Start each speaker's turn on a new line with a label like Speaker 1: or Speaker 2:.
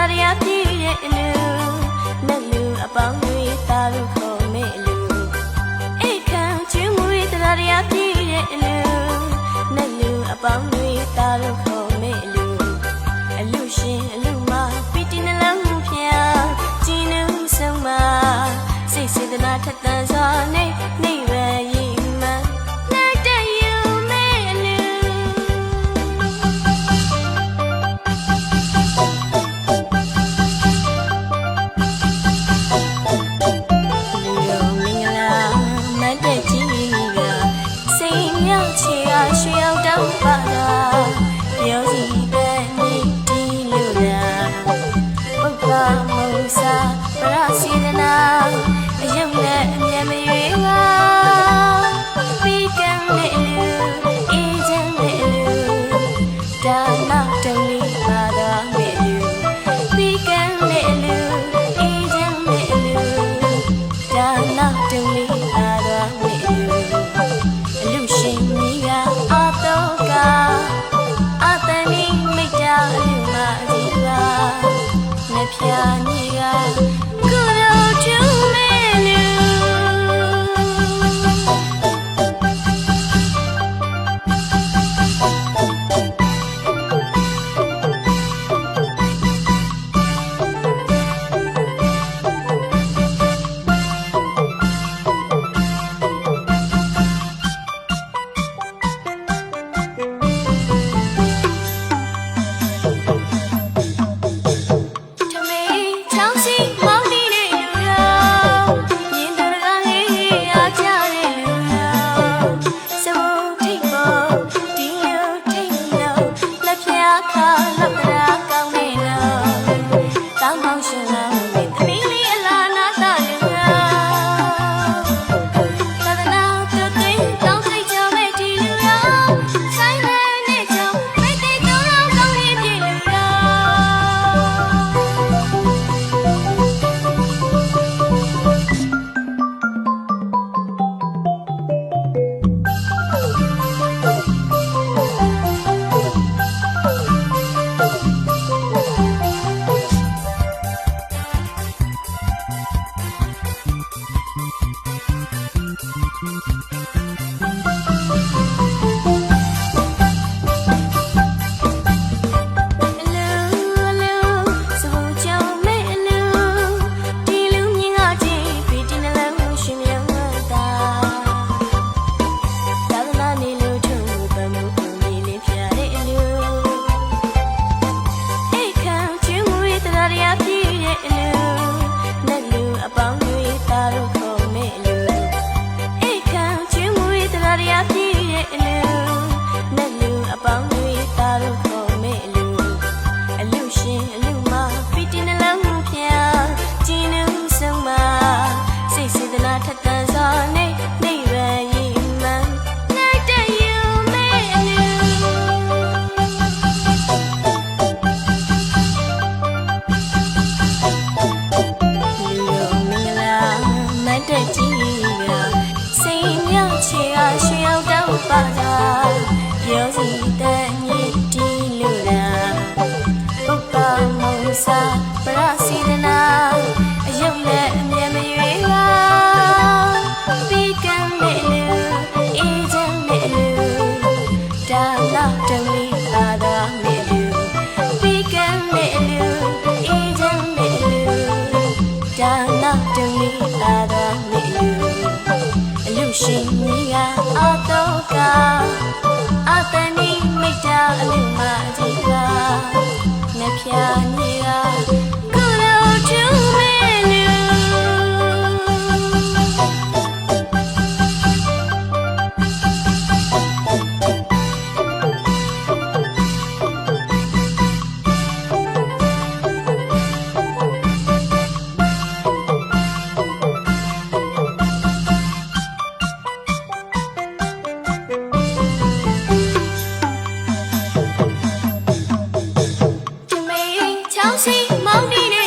Speaker 1: တရားပြည့်တဲ့အလူနဲ့လူအပေါင်းတွေတာလို့ခေါ်မဲ့လူအိတ်ခံကျွေးမွေးတရားပြည့်တဲ့အလူနဲ့လူအပေါင်းတွေတာလို့ခေါ်မဲ့လူအလူရှင်အလူမပီတိနှလုံးဖျားကြည်နူးဆုံးမစိတ်စေတနာထက်သန်စွာနေရည်မှန်လိုက်တဲ့ယူမဲ့လူချေရရွှေရောက်တော့ပါလားပြောစီတဲ့မိတီလို့လားပုပ္ပါမုံစာပရစီဒနာအယုံနဲ့အမြဲမရွေးပါပြီးကံနဲ့လူအေးချမ်းနဲ့လူဒါနောက်တုံးလေးပါတော့မဲ့လူပြီးကံနဲ့လူအေးချမ်းနဲ့လူဒါနောက်တုံးလေးပါတော့မဲ့လူအလူရှင်ကြီးကအတော့ကအတန်ကြီးမိတ်တာအလူမအကြီးကမဖြာကြီးကကိုလိုချူမဲ့လူပြောစီတဲ့မိတီလို့လားပုပ္ပါမုံစာပရစီဒနာအယုံနဲ့အမြဲမရွေးပါပြီးကံနဲ့လူအေးချမ်းနဲ့လူဒါနောက်တုံးလေးပါတော့မဲ့လူပြီးကံနဲ့လူအေးချမ်းနဲ့လူဒါနောက်တုံးလေးပါတော့မဲ့လူအလူရှင်ကြီးကအတော့ကအတန်ကြီးမိတ်တာအလူမကြီးကမဖြာကြီးကကိုလိုချူမဲ့လူချောင်းစီမောင်နီ